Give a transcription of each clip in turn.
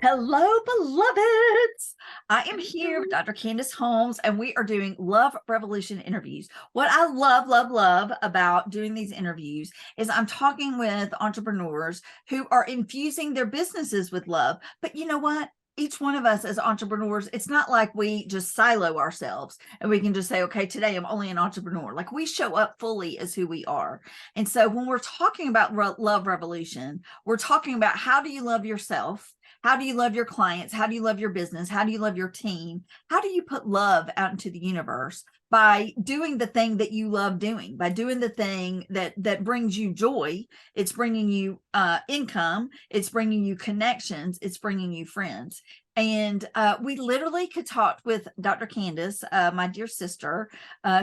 Hello, beloveds. I am here with Dr. Candace Holmes, and we are doing Love Revolution interviews. What I love about doing these interviews is I'm talking with entrepreneurs who are infusing their businesses with love. But you know what? Each one of us as entrepreneurs, it's not like we just silo ourselves and we can just say, okay, today I'm only an entrepreneur. Like we show up fully as who we are. And so when we're talking about Love Revolution, we're talking about how do you love yourself? How do you love your clients? How do you love your business? How do you love your team? How do you put love out into the universe? By doing the thing that you love doing, by doing the thing that brings you joy. It's bringing you income. It's bringing you connections. It's bringing you friends. And we literally could talk with Dr. Candace, my dear sister.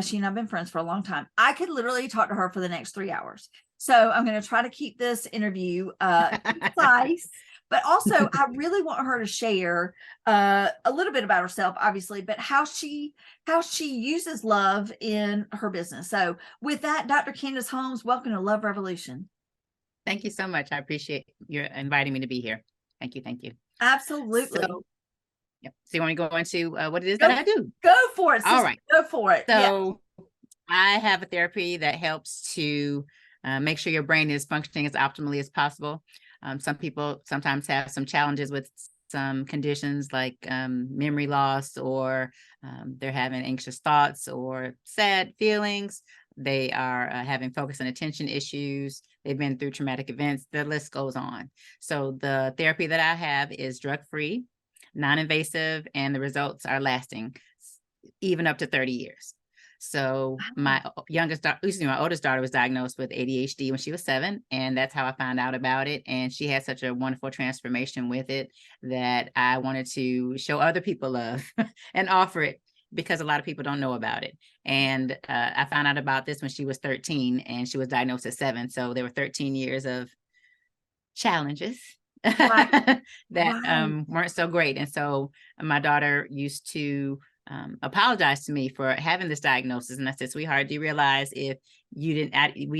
She and I have been friends for a long time. I could literally talk to her for the next 3 hours. So I'm going to try to keep this interview concise. But also, I really want her to share a little bit about herself, obviously, but how she uses love in her business. So with that, Dr. Candace Holmes, welcome to Love Revolution. Thank you so much. I appreciate you inviting me to be here. Thank you. Thank you. Absolutely. So you want me to go into what it is that I do? Go for it. All right. Go for it. So I have a therapy that helps to make sure your brain is functioning as optimally as possible. Some people sometimes have some challenges with some conditions like memory loss, or they're having anxious thoughts or sad feelings. They are having focus and attention issues. They've been through traumatic events. The list goes on. So the therapy that I have is drug-free, non-invasive, and the results are lasting even up to 30 years. So my oldest daughter was diagnosed with ADHD when she was 7, and that's how I found out about it. And she had such a wonderful transformation with it that I wanted to show other people love and offer it, because a lot of people don't know about it. And I found out about this when she was 13, and she was diagnosed at 7. So there were 13 years of challenges that weren't so great. And so my daughter used to apologized to me for having this diagnosis. And I said, sweetheart, do you realize if we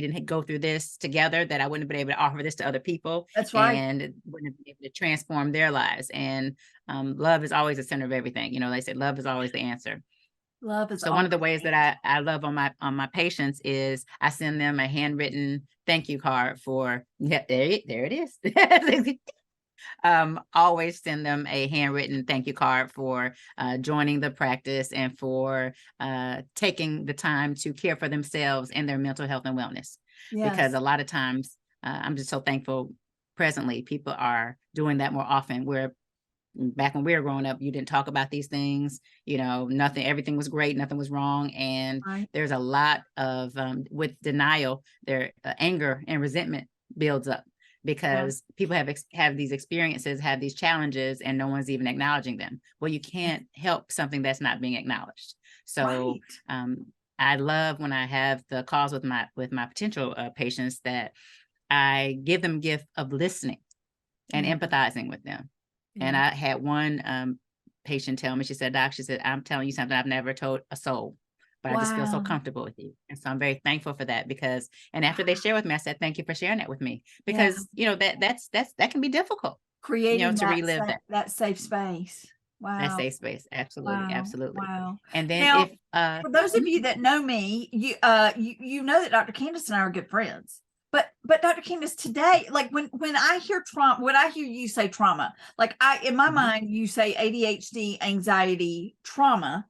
didn't go through this together, that I wouldn't have been able to offer this to other people? That's right. And wouldn't have been able to transform their lives. And love is always the center of everything. You know, they say love is always the answer. Love is so one of the ways that I love on my patients is I send them a handwritten thank you card for, there it is. Always send them a handwritten thank you card for joining the practice and for taking the time to care for themselves and their mental health and wellness. Yes. Because a lot of times I'm just so thankful presently people are doing that more often, where back when we were growing up, you didn't talk about these things, everything was great, nothing was wrong. And there's a lot of with denial, their anger and resentment builds up, because people have these experiences, have these challenges, and no one's even acknowledging them. Well, you can't help something that's not being acknowledged. So I love when I have the calls with my potential patients, that I give them gift of listening and empathizing with them. And I had one patient tell me, she said, Doc, I'm telling you something I've never told a soul, but I just feel so comfortable with you. And so I'm very thankful for that, because, and after they share with me, I said, thank you for sharing that with me, because, that can be difficult. Creating to relive that safe space. Wow. That safe space. Absolutely. Wow. Absolutely. Wow. And then now, for those of you that know me, you know that Dr. Candace and I are good friends. But Dr. Candace, today, like when I hear trauma, when I hear you say trauma, like in my mind, you say ADHD, anxiety, trauma,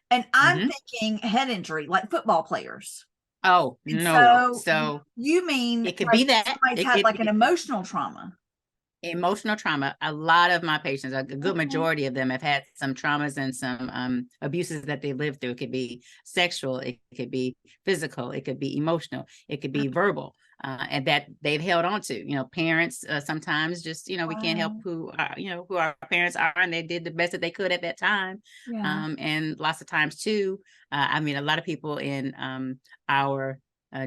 and I'm thinking head injury, like football players. Oh, and no. So you mean it could be that somebody's had like an emotional trauma. Emotional trauma. A lot of my patients, a good majority of them, have had some traumas and some abuses that they lived through. It could be sexual, it could be physical, it could be emotional, it could be verbal, and that they've held on to. Parents sometimes just, we can't help who our parents are, and they did the best that they could at that time. And lots of times too, a lot of people in our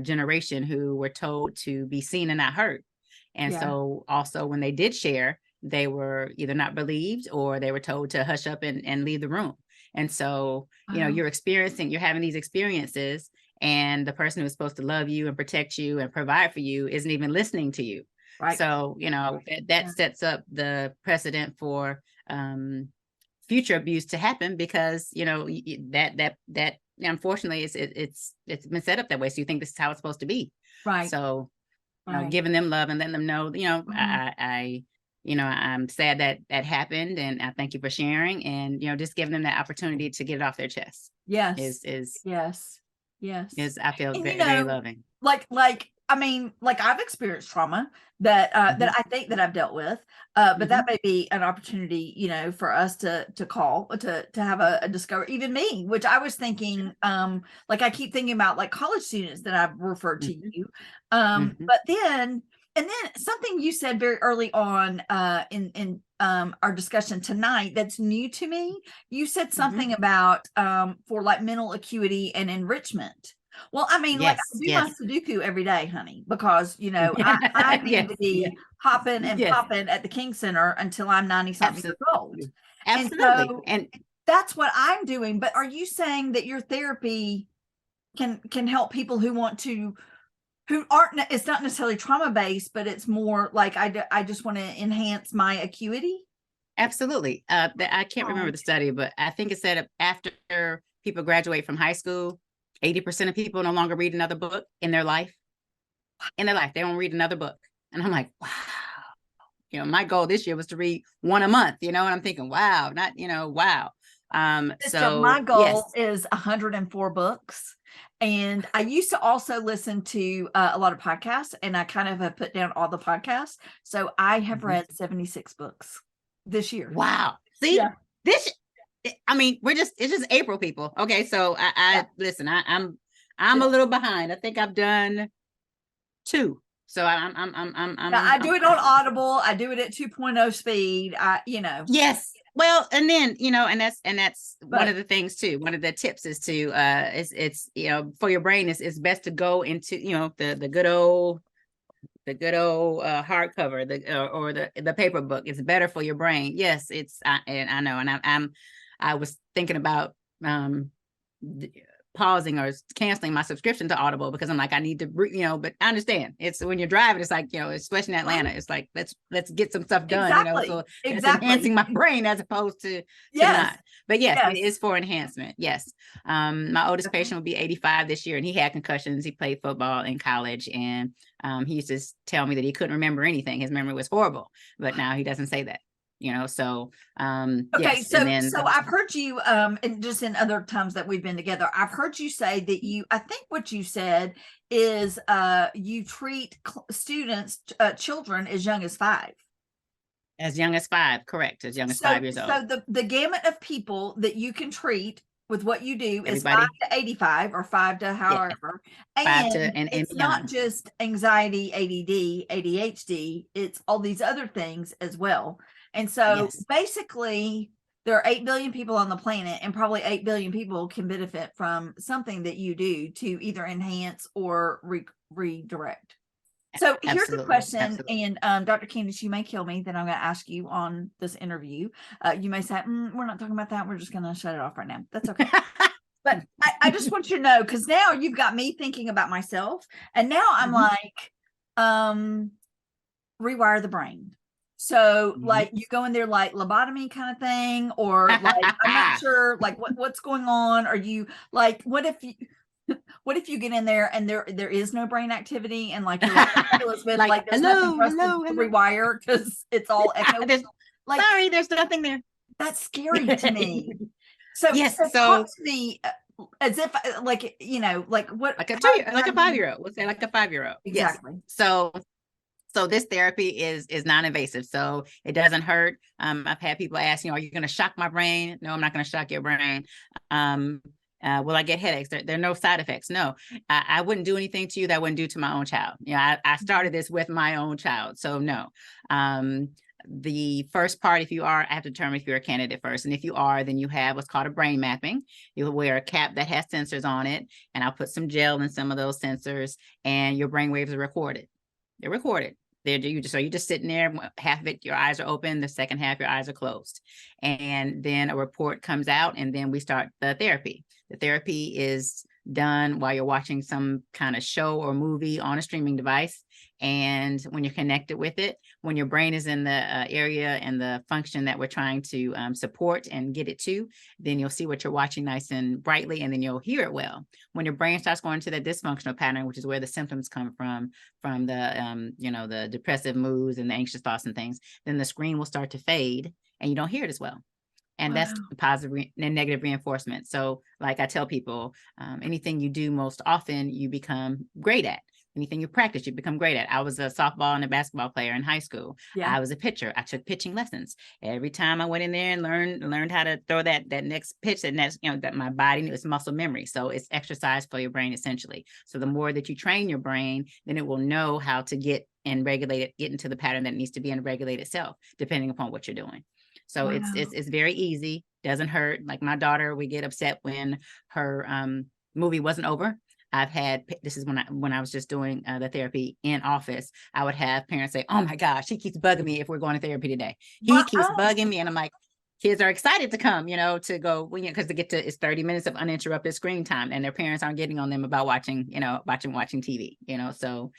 generation who were told to be seen and not heard. And so also when they did share, they were either not believed, or they were told to hush up and leave the room. And so, you're having these experiences, and the person who's supposed to love you and protect you and provide for you isn't even listening to you. Right. So, that sets up the precedent for future abuse to happen, because, that unfortunately it's been set up that way. So you think this is how it's supposed to be. Right. So, Right. giving them love and letting them know, Mhm. I'm sad that happened, and I thank you for sharing, and, just giving them that opportunity to get it off their chest Yes. is, is, Yes. Yes. is, I feel And, very, very loving. I mean, like I've experienced trauma that Mhm, that I think that I've dealt with, but that mhm, may be an opportunity, for us to call to have a discover, even me, which I was sure. thinking, like I keep thinking about like college students that I've referred to Mhm, you, mhm, but then and then something you said very early on in our discussion tonight that's new to me. You said mhm. something about for like mental acuity and enrichment. Well, I mean, like I Yes, do my yes. Sudoku every day, honey, because I need Yes, to yes, be hopping and yes, popping at the King Center until I'm 90 something years old. absolutely. And Absolutely. so And that's what I'm doing. But are you saying that your therapy can help people who want to who aren't it's not necessarily trauma based, but it's more like I just want to enhance my acuity? absolutely. I can't remember Oh, the study, but I think it said after people graduate from high school, 80% of people no longer read another book in their life. In their life, they don't read another book. And I'm like, wow. My goal this year was to read one a month, and I'm thinking, wow, not, wow. sister, my So yes. goal is 104 books. And I used to also listen to a lot of podcasts, and I kind of have put down all the podcasts. So I have Mhm. read 76 books this year. Wow. See, Yeah. this, I mean, it's just April, people. Okay. So Yeah. I listen, I'm a little behind. I think I've done two. So Yeah, I do it on Audible. I do it at 2.0 speed. yes. Well, and then, and that's one But of the things too. One of the tips is to it's for your brain is best to go into, the good old hardcover, or the paper book. It's better for your brain. Yes, and I know, and I was thinking about um pausing or canceling my subscription to Audible, because I'm like, I need to, but I understand it's when you're driving, it's like, especially in Atlanta, right. it's like, let's get some stuff done, Exactly. so that's Exactly. enhancing my brain as opposed to Yes. not. But yes, it Yes. is for enhancement. Yes. My oldest patient will be 85 this year, and he had concussions. He played football in college, and he used to tell me that he couldn't remember anything. His memory was horrible, but now he doesn't say that. So Okay, yes, and then so I've heard you and just in other times that we've been together, I've heard you say that I think what you said is you treat students children as young as 5. as young as 5, correct, as young as So 5 years old. so the gamut of people that you can treat with what you do is 5 Everybody, to 85 or 5 to yes, however. 5 to And and it's not beyond. just anxiety, ADD, ADHD, it's all these other things as well. And so Yes, basically there are 8 billion people on the planet, and probably 8 billion people can benefit from something that you do to either enhance or redirect. So here's a absolutely, question, absolutely. and Dr. Candace, you may kill me that I'm going to ask you on this interview. You may say, we're not talking about that. We're just going to shut it off right now. That's okay. But I just want you to know, because now you've got me thinking about myself, and now I'm Mhm, like, rewire the brain. So mhm. like you go in there like lobotomy kind of thing, or like I'm not sure like what's going on. Are you like what if you get in there and there is no brain activity, and like you're like, okay, Elizabeth, Like, like there's nothing hello, for us to hello, hello. rewire because it's all echo. There's Like sorry, there's nothing there. that's scary to me. So Yes, talk so to me as if like like what like a how do you 5-year-old. We'll say like a 5-year-old. Yes. exactly. So this therapy is non-invasive, so it doesn't hurt. I've had people ask, are you going to shock my brain? No, I'm not going to shock your brain. Um, will I get headaches? There are no side effects. No, I wouldn't do anything to you that I wouldn't do to my own child. I started this with my own child, so no. The first part, if you are, I have to determine if you're a candidate first. And if you are, then you have what's called a brain mapping. You'll wear a cap that has sensors on it, and I'll put some gel in some of those sensors, and your brain waves are recorded. They're recorded. You're just sitting there, half of it, your eyes are open, the second half, your eyes are closed. And then a report comes out, and then we start the therapy. The therapy is done while you're watching some kind of show or movie on a streaming device. And when you're connected with it, when your brain is in the area and the function that we're trying to support and get it to, then you'll see what you're watching nice and brightly, and then you'll hear it well. When your brain starts going to the dysfunctional pattern, which is where the symptoms come from the, the depressive moods and the anxious thoughts and things, then the screen will start to fade and you don't hear it as well. And that's positive and negative reinforcement. So like I tell people, anything you do most often, you become great at. Anything you practice, you become great at. I was a softball and a basketball player in high school. Yeah. I was a pitcher. I took pitching lessons. Every time I went in there and learned how to throw that next pitch, and that's, that my body knew. It's muscle memory. So it's exercise for your brain, essentially. So the more that you train your brain, then it will know how to get and regulate it, get into the pattern that needs to be and regulate itself, depending upon what you're doing. So it's very easy, doesn't hurt. Like my daughter, we get upset when her movie wasn't over. I've had, this is when I was just doing the therapy in office, I would have parents say, oh my gosh, he keeps bugging me if we're going to therapy today. He keeps bugging me. And I'm like, kids are excited to come, to go, because they get to, it's 30 minutes of uninterrupted screen time, and their parents aren't getting on them about watching TV, so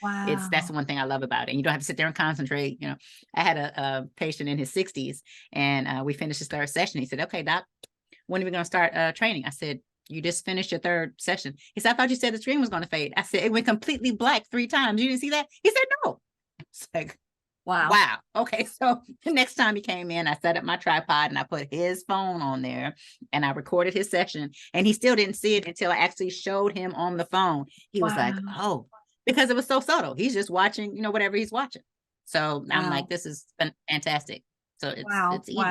that's the one thing I love about it. And you don't have to sit there and concentrate. I had a patient in his 60s, and we finished his third session. He said, okay, doc, when are we going to start training? I said, you just finished your third session. He said, I thought you said the screen was going to fade. I said, it went completely black 3 times. You didn't see that? He said, no. It's like, wow. Okay. So the next time he came in, I set up my tripod and I put his phone on there and I recorded his session, and he still didn't see it until I actually showed him on the phone. He was like, oh, because it was so subtle. He's just watching, whatever he's watching. So I'm like, this is fantastic. So it's easy.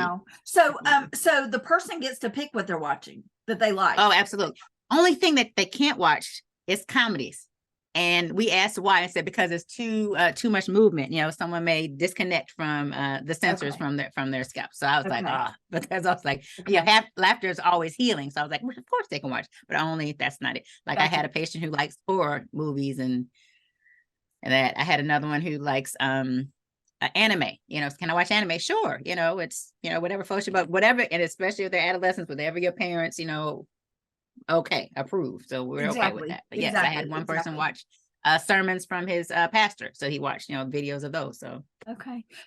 So, so the person gets to pick what they're watching that they like. Oh, absolutely. Only thing that they can't watch is comedies. And we asked why, and said because it's too much movement. Someone may disconnect from the sensors from their scalp. So I was like, because I was like, laughter is always healing. So I was like, well, of course they can watch, but only that's not it. Like I had a patient who likes horror movies, and that I had another one who likes anime. Can I watch anime? Sure. It's whatever floats your boat, whatever, and especially if they're adolescents, whatever your parents, okay, approved. So we're okay with that. But yes, I had one person watch sermons from his pastor, so he watched videos of those. So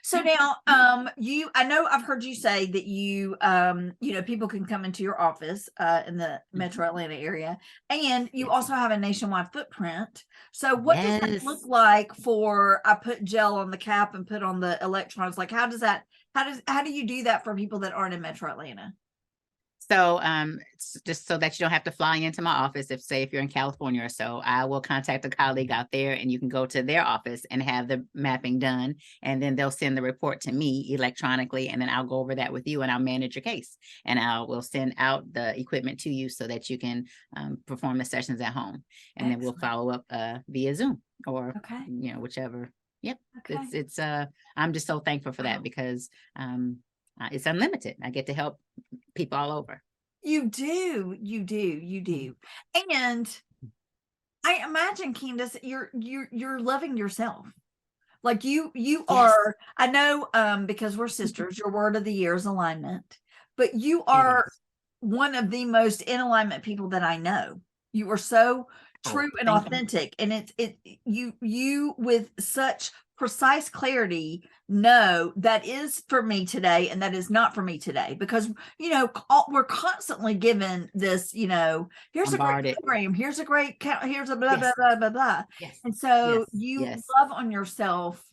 so now I know I've heard you say that you people can come into your office in the metro Atlanta area, and you also have a nationwide footprint. So what does that look like for, I put gel on the cap and put on the electrons? Like how do you do that for people that aren't in metro Atlanta? So just so that you don't have to fly into my office, if you're in California or so, I will contact a colleague out there, and you can go to their office and have the mapping done, and then they'll send the report to me electronically, and then I'll go over that with you, and I'll manage your case, and will send out the equipment to you so that you can perform the sessions at home, and then we'll follow up via Zoom or whichever. Yep, it's I'm just so thankful for that, because it's unlimited. I get to help people all over. You do. And I imagine, Candace, you're loving yourself. Like you are, I know, because we're sisters, your word of the year is alignment, but you are one of the most in alignment people that I know. You are so true and authentic. And you with such precise clarity know that is for me today and that is not for me today, because we're constantly given this, here's a great program, here's a great count, here's a blah blah blah blah blah. And so you love on yourself,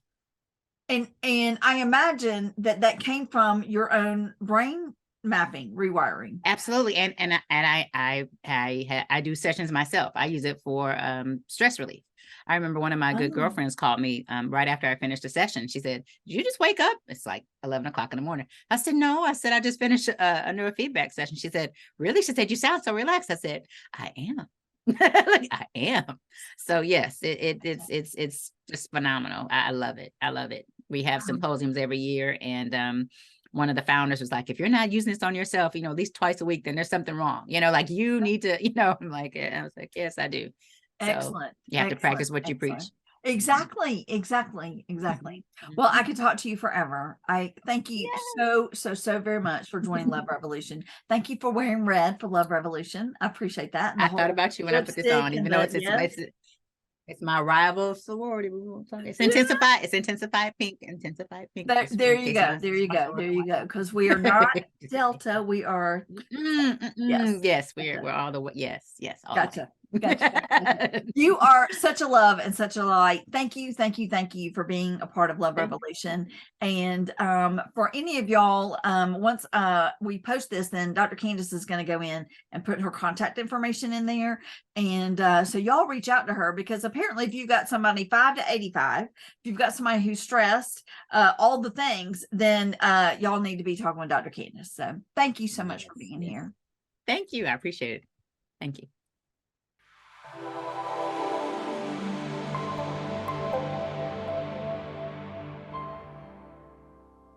and I imagine that came from your own brain mapping, rewiring. Absolutely. And I do sessions myself. I use it for stress relief. I remember one of my good girlfriends called me right after I finished a session. She said, did you just wake up? It's like 11 o'clock in the morning. I said, no. I said, I just finished a neurofeedback session. She said, really? She said, you sound so relaxed. I said, I am. I am. So yes, it's just phenomenal. I love it. I love it. We have symposiums every year, and one of the founders was like, if you're not using this on yourself, at least twice a week, then there's something wrong. Like you need to, I'm like, I was like, yes, I do. So Excellent. you have to practice what you preach. Exactly. Well, I could talk to you forever. I thank you so very much for joining Love Revolution. Thank you for wearing red for Love Revolution. I appreciate that. And the I thought whole about you when I put this lipstick on, and even though the yes. it's my rival sorority. It's intensified pink, just There in you case go. my There you go. sorority There you watch. go. Because we are not Delta. We are yes. Yes, Gotcha. we're all the way. Yes, all Gotcha. the Gotcha. way. You are such a love and such a light. Thank you for being a part of Love Revolution. And for any of y'all, once we post this, then Dr. Candace is going to go in and put her contact information in there. And so y'all reach out to her, because apparently if you've got somebody 5 to 85, if you've got somebody who's stressed, all the things, then y'all need to be talking with Dr. Candace. So thank you so much for being here. Thank you. I appreciate it. Thank you.